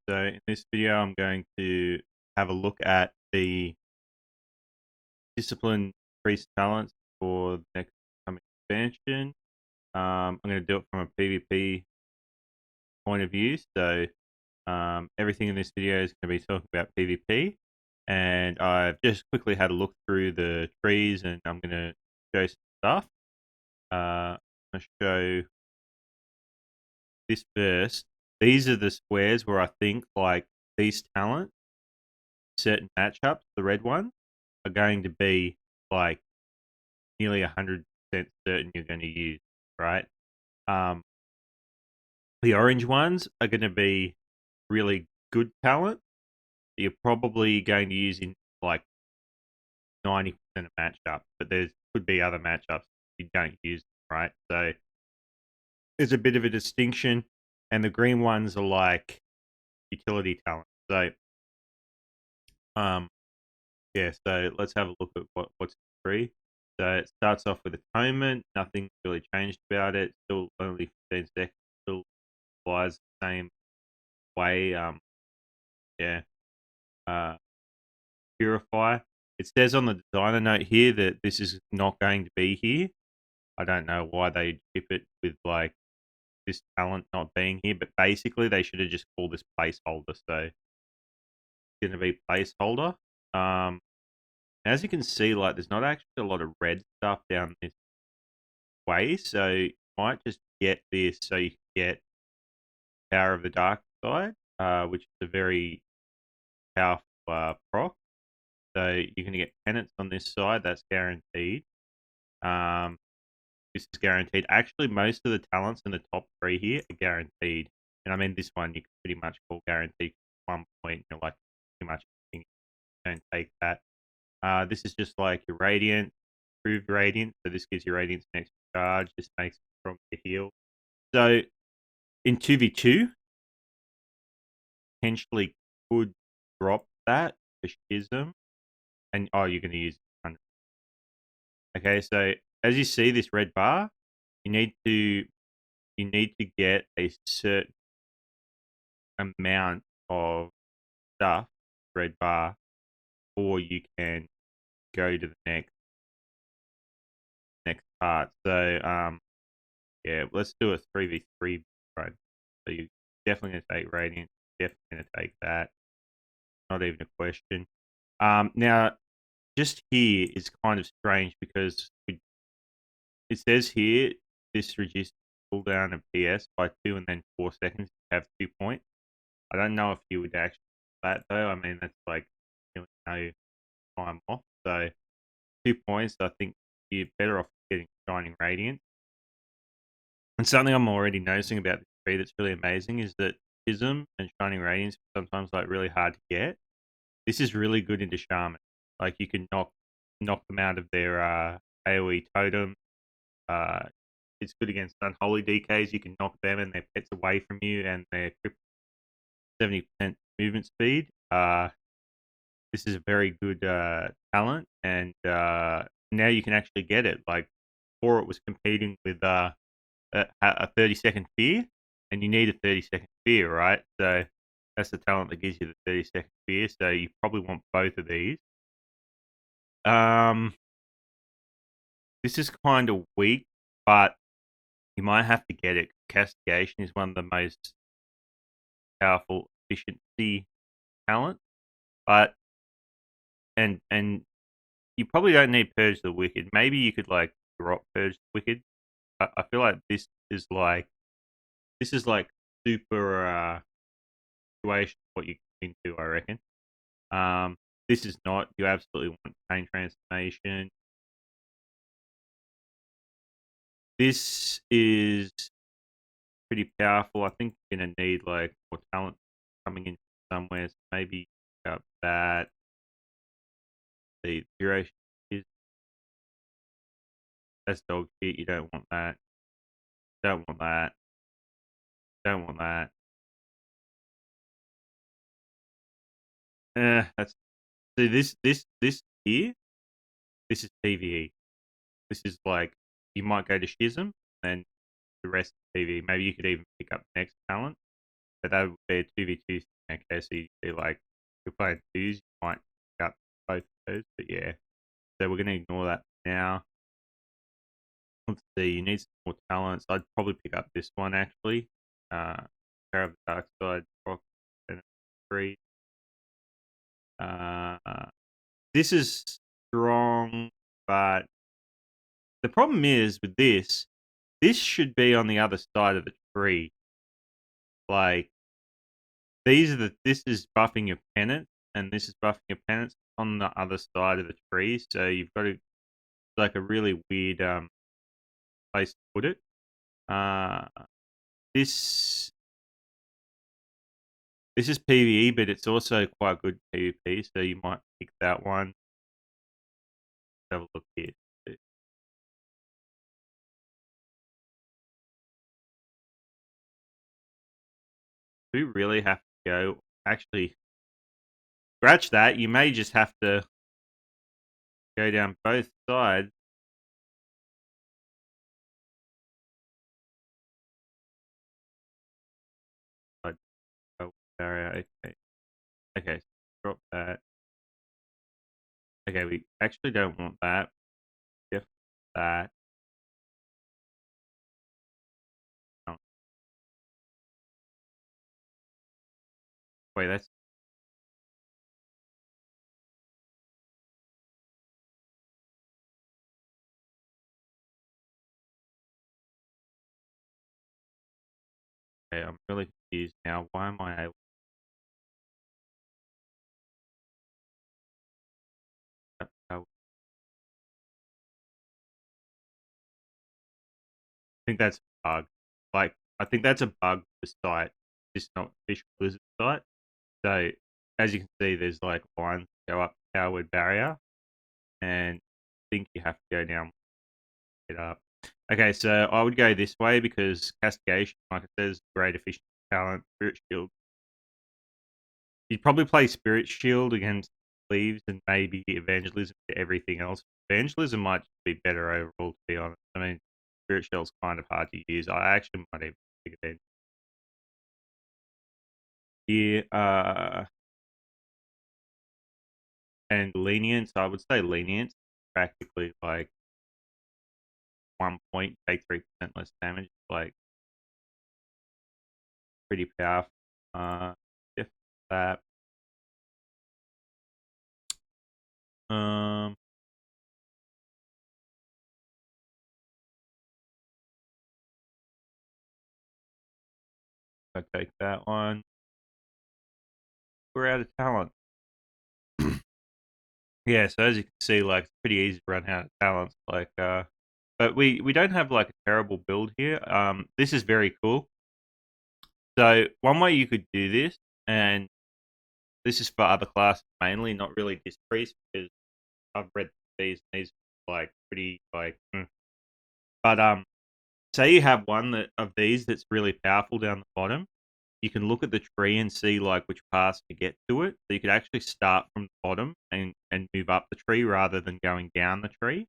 So in this video, I'm going to have a look at the discipline priest talents for the next coming expansion. I'm going to do it from a PvP point of view. So everything in this video is going to be talking about PvP. And I've just quickly had a look through the trees and I'm going to show some stuff. I'm going to show this first. These are the squares where I think like these talents, certain matchups, the red one, are going to be like nearly 100% certain you're going to use, right? Um, the orange ones are going to be really good talent that you're probably going to use in like 90% of matchups, but there could be other matchups you don't use, right? So there's a bit of a distinction, and the green ones are like utility talent. So, um, yeah, so let's have a look at what's free. So it starts off with atonement. Nothing really changed about it. Still only 15 seconds. Still flies the same way. Yeah. Uh, purify. It says on the designer note here that this is not going to be here. I don't know why they chip it with like this talent not being here, but basically they should have just called this placeholder. So it's going to be placeholder. As you can see, like there's not actually a lot of red stuff down this way, so you might just get this so you can get Power of the Dark Side, which is a very powerful proc. So you're going to get penance on this side, that's guaranteed. This is guaranteed. Actually, most of the talents in the top three here are guaranteed. And I mean, this one you can pretty much call guaranteed. 1 point, you're like pretty much anything. Don't take that. This is just like your Radiant, improved Radiant. So this gives you Radiance an extra charge. This makes it from the heal. So in 2v2, potentially could drop that for Schism. And you're going to use 100. Okay, so as you see this red bar, you need to get a certain amount of stuff, red bar, before you can go to the next part. So yeah, let's do a 3v3 run. So you're definitely going to take Radiant, definitely going to take that. Not even a question. Now, just here is kind of strange because it says here this reduces cooldown of PS by 2 and then 4 seconds. You have 2 points. I don't know if you would actually do that though. I mean, that's like really no time off. So 2 points, I think you're better off getting Shining Radiant. And something I'm already noticing about this tree that's really amazing is that Schism and Shining Radiance are sometimes like really hard to get. This is really good into Shaman. Like you can knock them out of their AoE totem. It's good against unholy DKs. You can knock them and their pets away from you, and their 70% movement speed. This is a very good talent, and now you can actually get it. Like before, it was competing with a 30-second fear, and you need a 30-second fear, right? So that's the talent that gives you the 30-second fear. So you probably want both of these. This is kind of weak, but you might have to get it. Castigation is one of the most powerful efficiency talent, but and you probably don't need Purge the Wicked. Maybe you could like drop Purge the Wicked. I feel like this is like super situation what you can do. I reckon. This is not. You absolutely want Chain Transformation. This is pretty powerful. I think you're gonna need like more talent coming in somewhere. So maybe up that. The duration is that's dog shit. You don't want that. Don't want that. Don't want that. That's see this here. This is PVE. This is like you might go to Schism, and the rest is PVE. Maybe you could even pick up the next talent, but that would be a 2v2 thing. so you see, like, if you're playing twos, you might pick up both of those, but yeah. So we're going to ignore that for now. Let's see, you need some more talents. I'd probably pick up this one, actually. Power of the Dark Side, Rock, and Free. This is strong, but the problem is with this should be on the other side of the tree. Like, this is buffing your pennant, and this is buffing your pennants on the other side of the tree. So you've got to, like, a really weird place to put it. This is PvE, but it's also quite good PvP. So you might pick that one. Have a look here. We really have to go. Actually, scratch that. You may just have to go down both sides. Oh, barrier. Okay. Okay. So drop that. Okay. We actually don't want that. If that. Oh, wait. That's okay. I'm really confused now. Why am I able to? I think that's a bug. Like, I think that's a bug for the site. Just not official Blizzard site. So as you can see, there's like lines that go up powered barrier, and I think you have to go down it up. Okay, so I would go this way because castigation, like it says, great efficient talent, spirit shield. You'd probably play spirit shield against leaves and maybe evangelism to everything else. Evangelism might be better overall, to be honest. I mean, spirit shield's kind of hard to use. I actually might even pick it in here. And lenience, I would say lenience, practically like 1 point, take 3% less damage. Like, pretty powerful. If that. Um, I take that one. We're out of talent. Yeah, so as you can see, like, it's pretty easy to run out of talents. Like, but we don't have like a terrible build here. This is very cool. So one way you could do this, and this is for other classes mainly, not really this priest, because I've read these like pretty like. But say you have one of these that's really powerful down the bottom. You can look at the tree and see like which paths to get to it. So you could actually start from the bottom and move up the tree rather than going down the tree.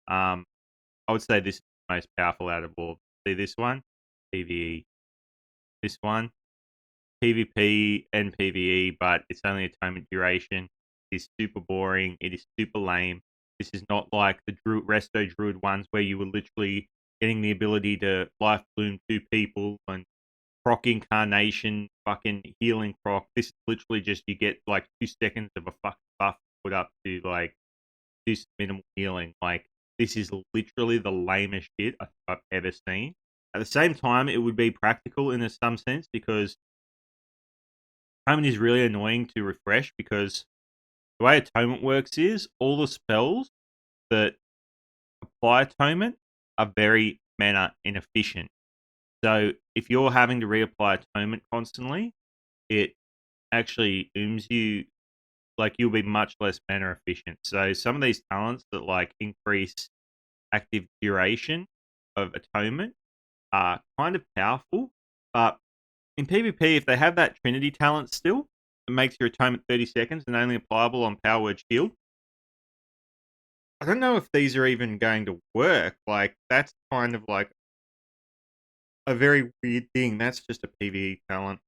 I would say this is the most powerful out of all. See this one, PVE. This one, PvP and PvE, but it's only atonement duration. It is super boring. It is super lame. This is not like the Resto Druid ones where you were literally getting the ability to life bloom 2 people and proc incarnation, fucking healing proc. This is literally just you get like 2 seconds of a fucking buff put up to like do some minimal healing. Like, this is literally the lamest shit I've ever seen. At the same time, it would be practical in some sense because atonement is really annoying to refresh because the way atonement works is all the spells that apply atonement are very mana inefficient. So if you're having to reapply atonement constantly, it actually ooms you, like, you'll be much less mana efficient. So some of these talents that like increase active duration of atonement are kind of powerful, but in PvP, if they have that Trinity talent still, it makes your atonement 30 seconds and only applicable on Power Word Shield. I don't know if these are even going to work. Like, that's kind of like a very weird thing. That's just a PvE talent.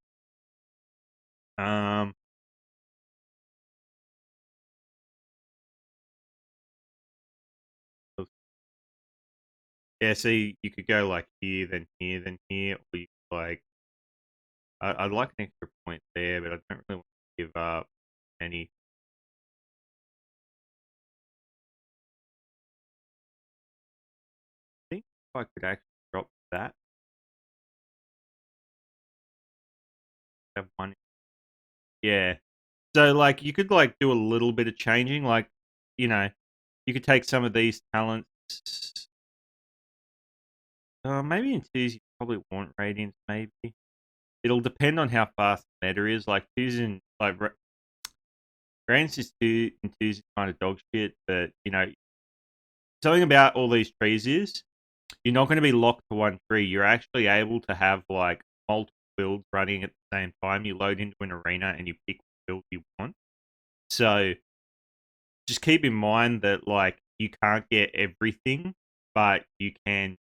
Um, yeah, so you could go like here, then here, then here, or you could like I'd like an extra point there, but I don't really want to give up any. I think if I could actually drop that, have one. Yeah. So like you could like do a little bit of changing, like you know, you could take some of these talents. Maybe in twos you probably want radiance. Maybe it'll depend on how fast the meta is. Like twos and like radiance is two and twos is kind of dog shit. But something about all these trees is you're not going to be locked to one tree. You're actually able to have like multiple builds running at the same time. You load into an arena and you pick what build you want. So just keep in mind that like you can't get everything, but you can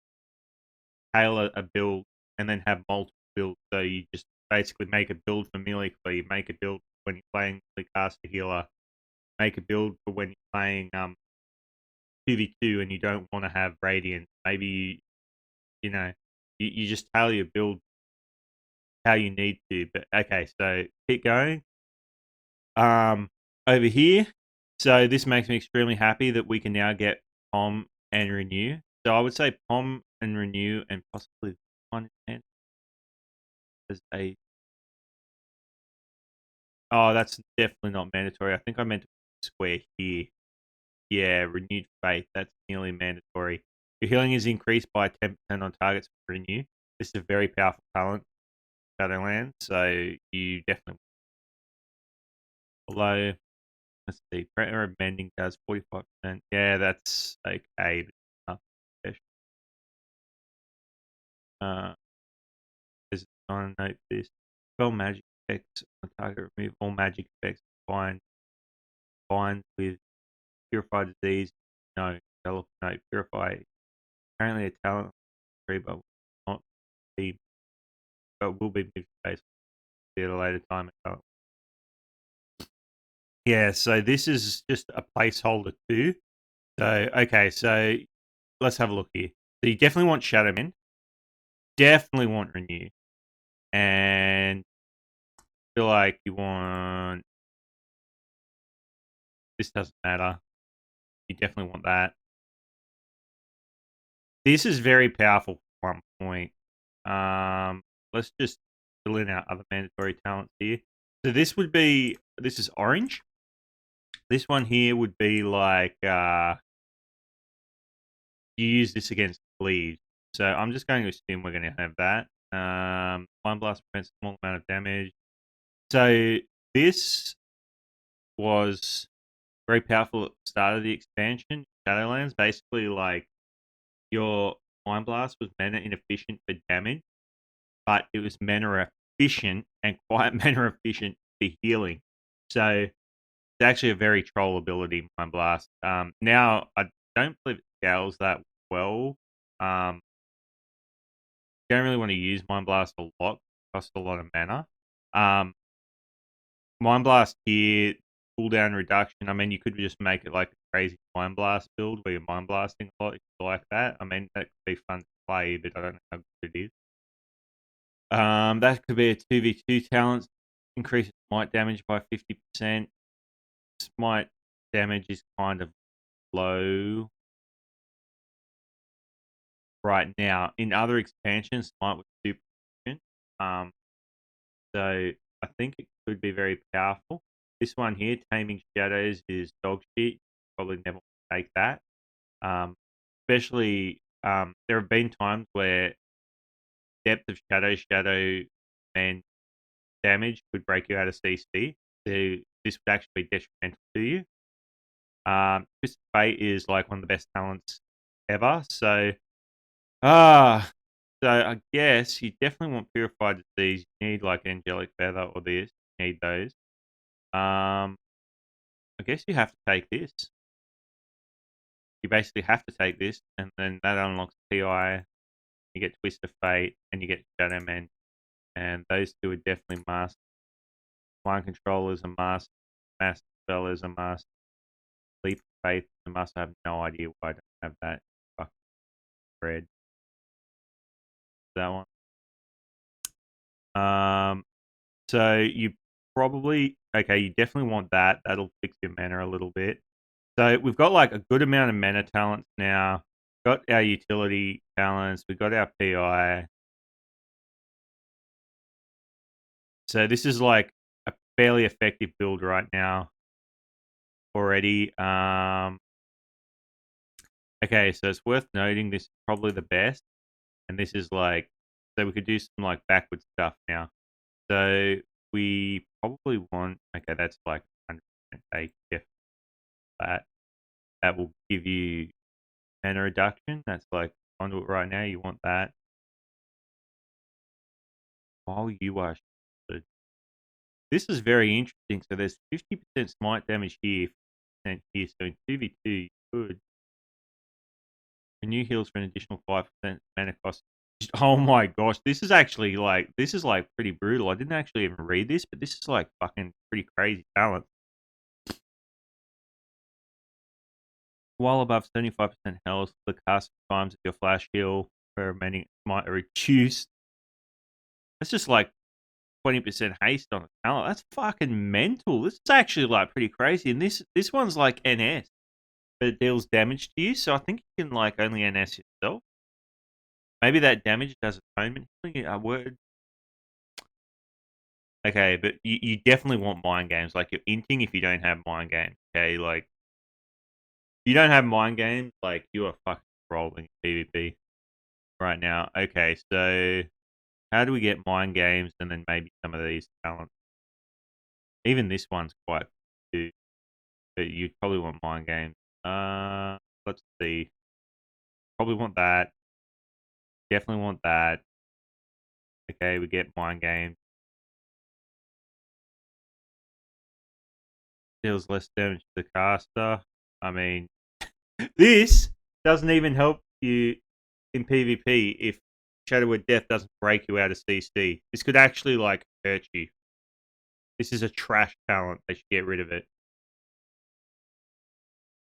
tailor a build and then have multiple builds. So you just basically make a build for melee cleave, make a build when you're playing caster healer, make a build for when you're playing 2v2 and you don't want to have radiant. Maybe you just tailor your build how you need to. But okay, so keep going. Over here, so this makes me extremely happy that we can now get Pom and Renew. So I would say Pom and Renew and possibly one as a. Oh, that's definitely not mandatory. I think I meant to put square here. Yeah, Renewed Faith. That's nearly mandatory. Your healing is increased by 10% on targets for Renew. This is a very powerful talent, Shadowlands. So you definitely. Although, let's see, Prayer of Mending does 45%. Yeah, that's okay. But Uh, there's on note this. Spell magic effects on target. Remove all magic effects combined with purify disease. No, develop no purify. Apparently a talent free, but will not be, but will be moved based at a later time. Yeah, so this is just a placeholder too. So okay, so let's have a look here. So you definitely want Shadowman, definitely want Renew, and feel like you want this doesn't matter. You definitely want that. This is very powerful for 1 point. Let's just fill in our other mandatory talents here. So this is orange. This one here would be like you use this against cleaves. So I'm just going to assume we're going to have that. Mind Blast prevents a small amount of damage. So this was very powerful at the start of the expansion, Shadowlands. Basically, like your Mind Blast was mana inefficient for damage, but it was mana efficient and quite mana efficient for healing. So it's actually a very troll ability, Mind Blast. Now I don't believe it scales that well. Don't really want to use Mind Blast a lot. It costs a lot of mana. Um, Mind Blast here, cooldown reduction. I mean, you could just make it like a crazy Mind Blast build where you're Mind Blasting a lot if you like that. I mean, that could be fun to play, but I don't know how good it is. That could be a 2v2 talent. Increases smite damage by 50%. Smite damage is kind of low right now. In other expansions, smite was super efficient. So I think it could be very powerful. This one here, Taming Shadows, is dog shit. Probably never take that. Especially, there have been times where depth of shadow, and damage could break you out of CC. So this would actually be detrimental to you. Twisted Fate is like one of the best talents ever. So, so I guess you definitely want Purified Disease. You need like Angelic Feather or this. You need those. I guess you have to take this. You basically have to take this, and then that unlocks PI. You get Twist of Fate, and you get Shadow Man, and those two are definitely must. Mind Control is a must. Master Spell is a must. Leap of Faith is a must. I have no idea why I don't have that. Fucking red. That one. So you probably you definitely want that. That'll fix your mana a little bit. So we've got like a good amount of mana talents now. Got our utility talents. We got our PI. So this is like a fairly effective build right now already. Okay, so it's worth noting this is probably the best, and this is like so we could do some like backward stuff now. So we probably want that's like 100% ATF that. That will give you mana reduction. That's like onto it right now. You want that while you are shielded. This is very interesting. So there's 50% smite damage here, 50% here. So in 2v2, you could. And you heals for an additional 5% mana cost. Oh my gosh, this is actually like pretty brutal. I didn't actually even read this, but this is like fucking pretty crazy talent. While above 75% health, the cast times of your flash heal for remaining smite are reduced. That's just like 20% haste on a talent. That's fucking mental. This is actually like pretty crazy. And this one's like NS, but it deals damage to you. So I think you can like only NS yourself. Maybe that damage does atonement healing. A word. Okay, but you definitely want mind games. Like you're inting if you don't have mind games. Okay, like if you don't have mind games, like you are fucking rolling PvP right now. Okay, so how do we get mind games and then maybe some of these talents? Even this one's quite good, but you'd probably want mind games. Let's see. Probably want that. Definitely want that. Okay, we get mind games. Deals less damage to the caster. I mean, this doesn't even help you in PvP if Shadow Word Death doesn't break you out of CC. This could actually like hurt you. This is a trash talent. They should get rid of it.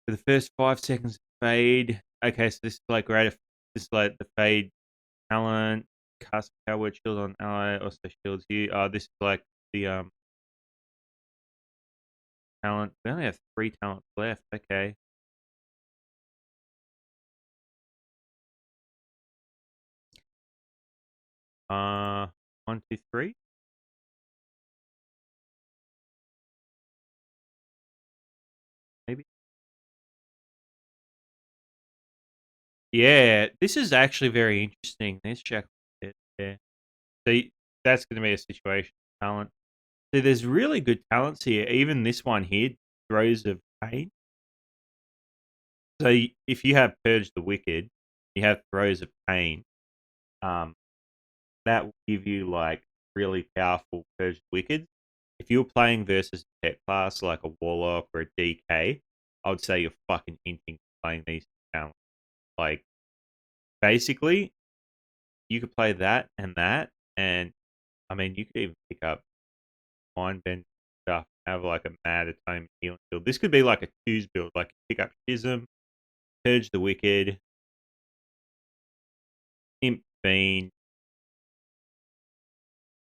For the first 5 seconds, fade. Okay, so this is like great. This is like the fade talent. Cast power word shield on ally. Also shields you. This is like the talent. We only have 3 talents left. Okay. 1, 2, 3. Maybe. Yeah, this is actually very interesting. Let's check it. Yeah. So that's going to be a situation talent. So there's really good talents here. Even this one here, Throes of Pain. So if you have Purge the Wicked, you have Throes of Pain. That will give you like really powerful Purge the Wicked. If you're playing versus a pet class like a Warlock or a DK, I would say you're fucking hinting playing these talents. Like basically, you could play that, and I mean, you could even pick up Mindbend stuff, have like a mad atonement healing build. This could be like a twos build, like pick up Schism, Purge the Wicked, Imp Fiend.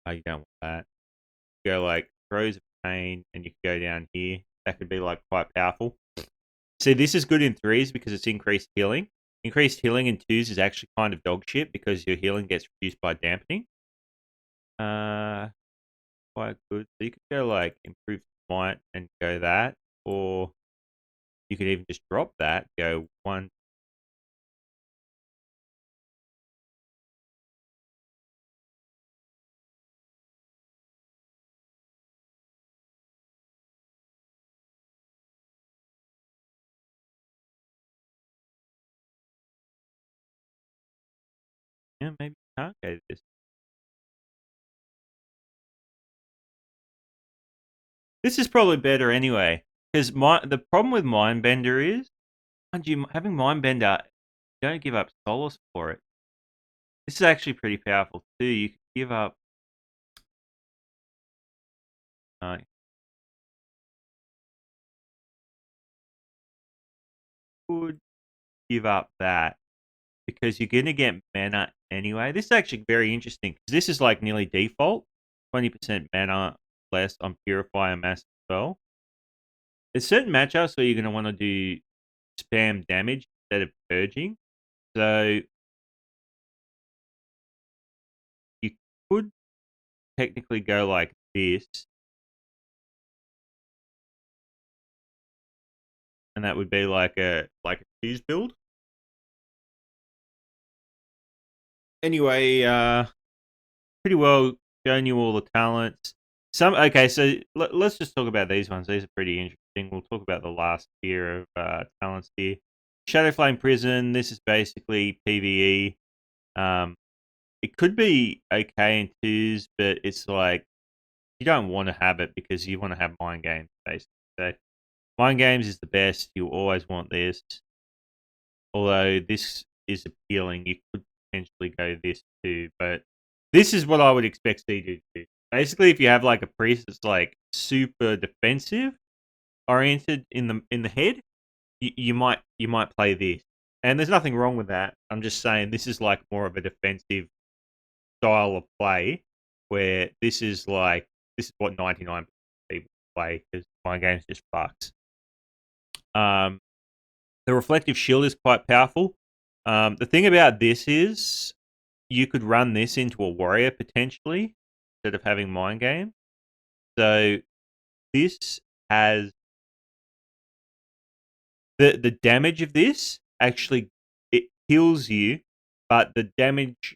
Oh, you don't want that. Go like Throes of Pain, and you could go down here. That could be like quite powerful. See, this is good in threes because it's increased healing. Increased healing in twos is actually kind of dog shit because your healing gets reduced by dampening. Quite good. So you could go like improve smite and go that, or you could even just drop that, go one. Yeah, maybe you can't go this. This is probably better anyway, because the problem with Mindbender is, mind you, having Mindbender, don't give up Solace for it. This is actually pretty powerful too. You can give up. Uh, would give up that because you're going to get mana anyway. This is actually very interesting because this is like nearly default. 20% mana less on Purify and Mass Spell. There's certain matchups where you're going to want to do spam damage instead of purging. So you could technically go like this. And that would be like a cheese build. Anyway, pretty well shown you all the talents. Okay, so let's just talk about these ones. These are pretty interesting. We'll talk about the last tier of talents here. Shadowflame Prison. This is basically PVE. It could be okay in twos, but it's like you don't want to have it because you want to have mind games basically. So mind games is the best. You always want this. Although this is appealing, you could potentially go this too, but this is what I would expect C to do. Basically, if you have like a priest that's like super defensive oriented in the head, you might play this. And there's nothing wrong with that. I'm just saying this is like more of a defensive style of play, where this is what 99% of people play because my game's just fucks. The reflective shield is quite powerful. The thing about this is you could run this into a warrior potentially instead of having mind game. So this has the damage of this actually it heals you, but the damage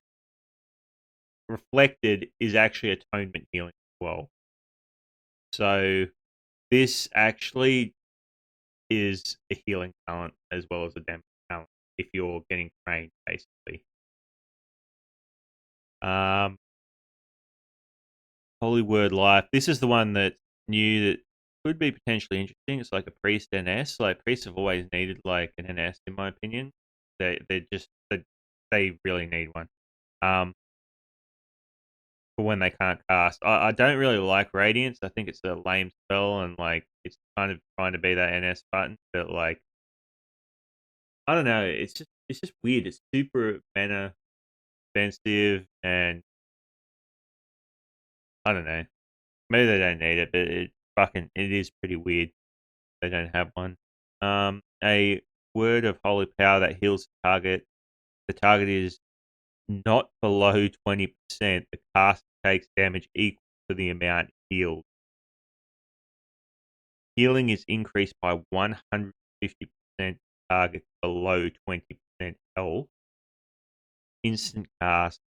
reflected is actually atonement healing as well. So this actually is a healing talent as well as a damage talent if you're getting trained, basically. Holy Word Life. This is the one that's new that could be potentially interesting. It's like a priest NS. Like priests have always needed like an NS, in my opinion. They really need one. For when they can't cast. I don't really like Radiance. I think it's a lame spell and like it's kind of trying to be that NS button, but like I don't know. It's just weird. It's super mana expensive and I don't know. Maybe they don't need it, but it is pretty weird. They don't have one. A word of holy power that heals the target. The target is not below 20%. The cast takes damage equal to the amount healed. Healing is increased by 150%. Target below 20% health. Instant cast,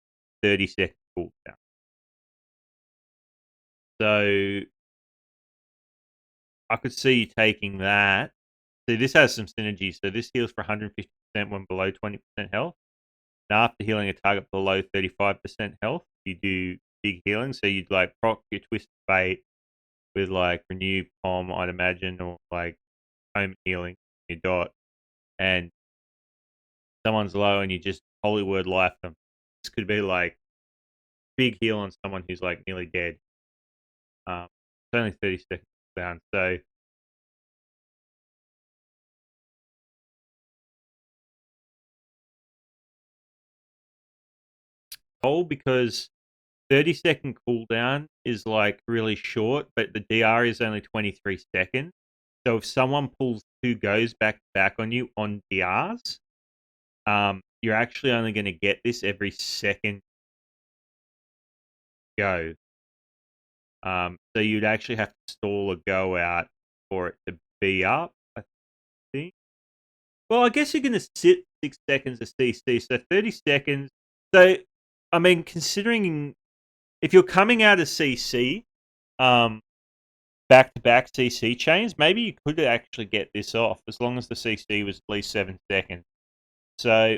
30-second cooldown. So I could see you taking that. So this has some synergy. So this heals for 150% when below 20% health. And after healing a target below 35% health, you do big healing. So you'd like proc your Twist Fate with like Renew Palm, I'd imagine, or like Home Healing, your dot. And someone's low and you just Holy Word Life them. This could be like big heal on someone who's like nearly dead. It's only 30 seconds down. So because 30-second cooldown is like really short, but the DR is only 23 seconds. So if someone pulls two goes back to back on you on DRs, you're actually only going to get this every second go. So you'd actually have to stall a go out for it to be up, I think. Well, I guess you're going to sit 6 seconds of CC, so 30 seconds. So, I mean, considering if you're coming out of CC, back-to-back CC chains, maybe you could actually get this off as long as the CC was at least 7 seconds. So,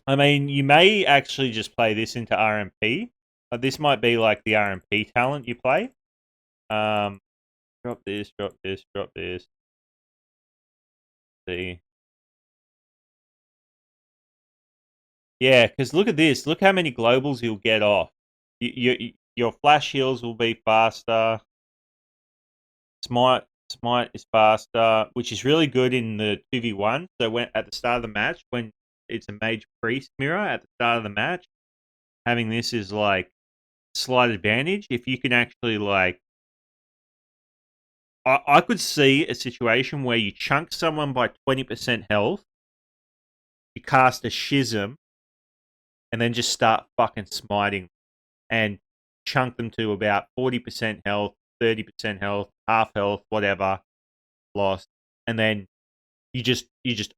I mean, you may actually just play this into RMP. This might be like the RMP talent you play. Drop this, drop this, drop this. See. Yeah, because look at this. Look how many globals you'll get off. Your flash heals will be faster. Smite is faster, which is really good in the 2v1. So when at the start of the match, when it's a mage priest mirror at the start of the match, having this is like slight advantage. If you can actually like, I could see a situation where you chunk someone by 20% health, you cast a schism, and then just start fucking smiting and chunk them to about 40% health, 30% health, half health, whatever, lost, and then you just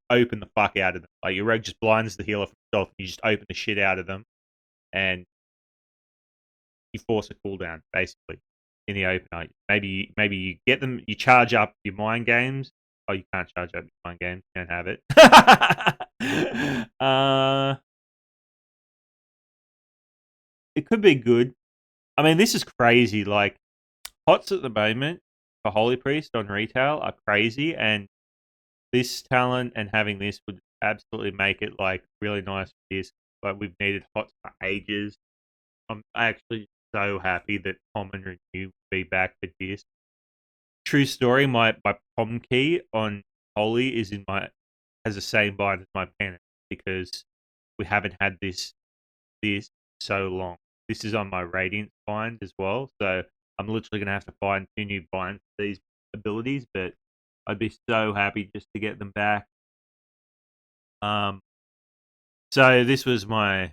open the fuck out of them. Like your rogue just blinds the healer from himself. You just open the shit out of them, and you force a cooldown basically in the opener. Maybe you get them. You charge up your mind games. Oh, you can't charge up your mind games. You don't have it. It could be good. I mean, this is crazy. Like HOTS at the moment for Holy Priest on retail are crazy, and this talent and having this would absolutely make it like really nice for this. Like we've needed HOTS for ages. I'm actually so happy that Common and New will be back for this. True story, my prom key on Holy is in my has the same bind as my pen because we haven't had this so long. This is on my Radiant bind as well, so I'm literally gonna have to find 2 new binds for these abilities, but I'd be so happy just to get them back. So this was my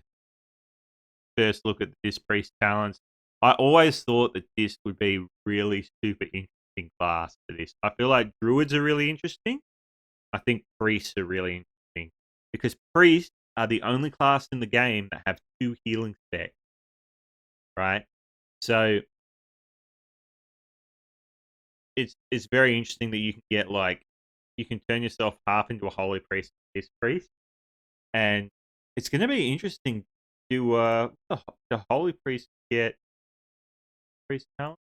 first look at this priest talents. I always thought that this would be really super interesting class for this. I feel like druids are really interesting. I think priests are really interesting because priests are the only class in the game that have 2 healing specs, right? So it's very interesting that you can get like you can turn yourself half into a holy priest, this priest, and it's going to be interesting to the holy priest get priest talent.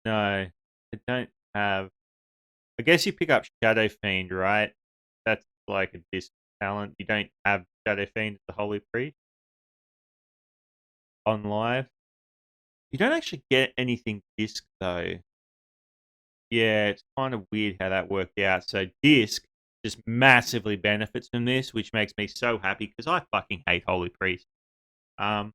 No, I don't have. I guess you pick up Shadow Fiend, right? That's like a disc talent. You don't have Shadow Fiend as the Holy Priest on live. You don't actually get anything disc though. Yeah, it's kind of weird how that worked out. So disc just massively benefits from this, which makes me so happy because I fucking hate Holy Priest. Um,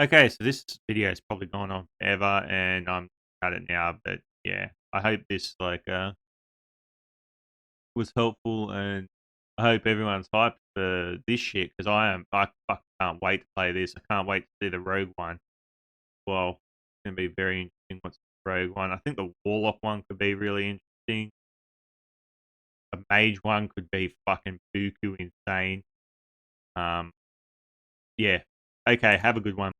okay, so this video has probably gone on forever, and I'm at it now. But yeah, I hope this like was helpful, and I hope everyone's hyped for this shit because I am. I fucking can't wait to play this. I can't wait to see the Rogue one. Well, it's gonna be very interesting. What's the Rogue one? I think the Warlock one could be really interesting. A Mage one could be fucking buku insane. Yeah. Okay. Have a good one.